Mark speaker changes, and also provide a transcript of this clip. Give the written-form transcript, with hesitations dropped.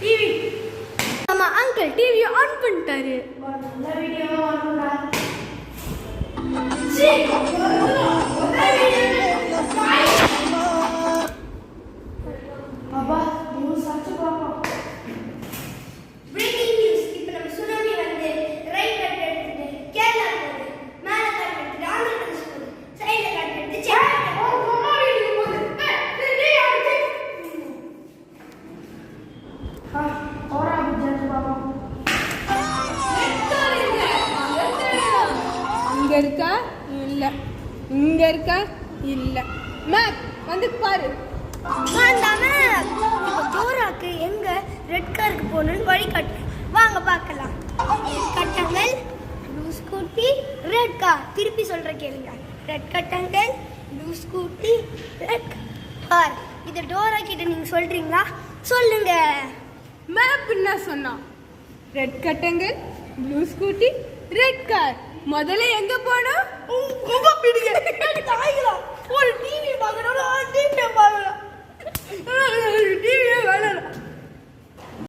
Speaker 1: TV. ஆமா uncle TV on பண்ணிட்டாரு.
Speaker 2: நல்ல வீடியோ ஆன் பண்ணா. அப்பா நியூஸ் ஆச்சு பாப்போம்.
Speaker 3: Breaking news. இப்போ நம்ம சுனாமி வந்து ரைட் கட் எடுத்துட்டு கேரளா போகுது, மேல கட் எடுத்துட்டு ஆந்திர பிரதேஷ் போகுது, சைடுல கட் எடுத்து சென்னை போகுது.
Speaker 2: ஓரா புஜ்ஜாச்சு பாப்போம்.
Speaker 1: இங்க இருக்கா இல்ல, இங்க இருக்கா இல்ல. மேப் வந்து பாரு.
Speaker 3: இப்போ டோராக்கு எங்க ரெட் காருக்கு போகணும்னு வழி காட்டு. வாங்க பார்க்கலாம். கட்டங்கள் ப்ளூ ஸ்கூட்டி ரெட் கார். திருப்பி சொல்ற கேளுங்க. ரெட் கட்டங்கள் ப்ளூ ஸ்கூட்டி ரெட் கார். இது டோரா கிட்ட நீங்க சொல்றீங்களா? சொல்லுங்க.
Speaker 1: மேப் என்ன சொன்னா? ரெட் கட்டங்கள், ப்ளூ ஸ்கூட்டி, ரெட் கார். முதல்ல எங்க போனோம்?
Speaker 2: ஒரு டிவி